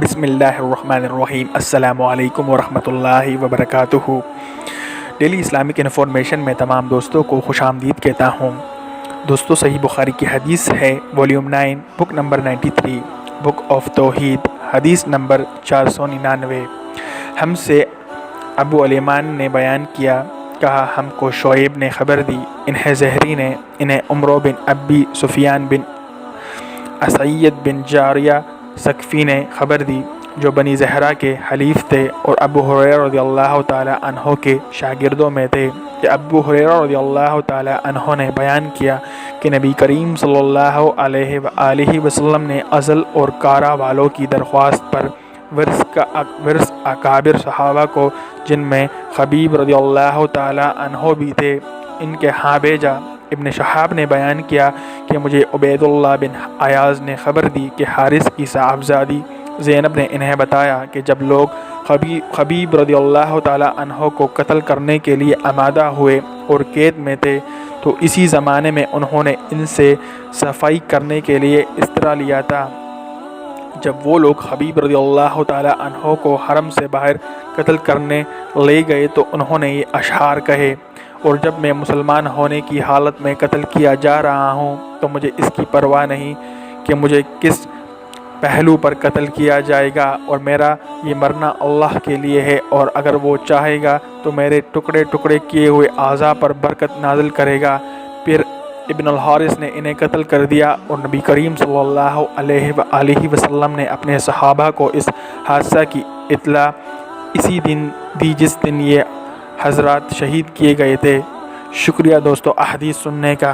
بسم اللہ الرحمن الرحیم۔ السلام علیکم ورحمۃ اللہ وبرکاتہ۔ ڈیلی اسلامک انفارمیشن میں تمام دوستوں کو خوش آمدید کہتا ہوں۔ دوستو، صحیح بخاری کی حدیث ہے، volume 9، book number 93، book of توحید، حدیث نمبر 499۔ ہم سے ابو الیمان نے بیان کیا، کہا ہم کو شعیب نے خبر دی، انہیں زہری نے، انہیں عمرو بن ابی سفیان بن اسعید بن جاریہ ثقفی نے خبر دی، جو بنی زہرہ کے حلیف تھے اور ابو ہریرہ رضی اللہ تعالی عنہ کے شاگردوں میں تھے، کہ ابو ہریرہ رضی اللہ تعالی عنہ نے بیان کیا کہ نبی کریم صلی اللہ علیہ وآلہ وسلم نے ازل اور کارا والوں کی درخواست پر ورث اکابر صحابہ کو، جن میں خبیب رضی اللہ تعالی عنہ بھی تھے، ان کے ہاں بھیجا۔ ابن شہاب نے بیان کیا کہ مجھے عبید اللہ بن ایاز نے خبر دی کہ حارث کی صاحبزادی زینب نے انہیں بتایا کہ جب لوگ خبیب رضی اللہ تعالی عنہ کو قتل کرنے کے لیے آمادہ ہوئے اور قید میں تھے، تو اسی زمانے میں انہوں نے ان سے صفائی کرنے کے لیے استرا لیا تھا۔ جب وہ لوگ خبیب رضی اللہ تعالی عنہ کو حرم سے باہر قتل کرنے لے گئے تو انہوں نے یہ اشعار کہے، اور جب میں مسلمان ہونے کی حالت میں قتل کیا جا رہا ہوں تو مجھے اس کی پرواہ نہیں کہ مجھے کس پہلو پر قتل کیا جائے گا، اور میرا یہ مرنا اللہ کے لیے ہے، اور اگر وہ چاہے گا تو میرے ٹکڑے ٹکڑے کیے ہوئے اعضاء پر برکت نازل کرے گا۔ پھر ابن الحارث نے انہیں قتل کر دیا، اور نبی کریم صلی اللہ علیہ وآلہ وسلم نے اپنے صحابہ کو اس حادثہ کی اطلاع اسی دن دی جس دن یہ حضرات شہید کیے گئے تھے۔ شکریہ دوستو احادیث سننے کا۔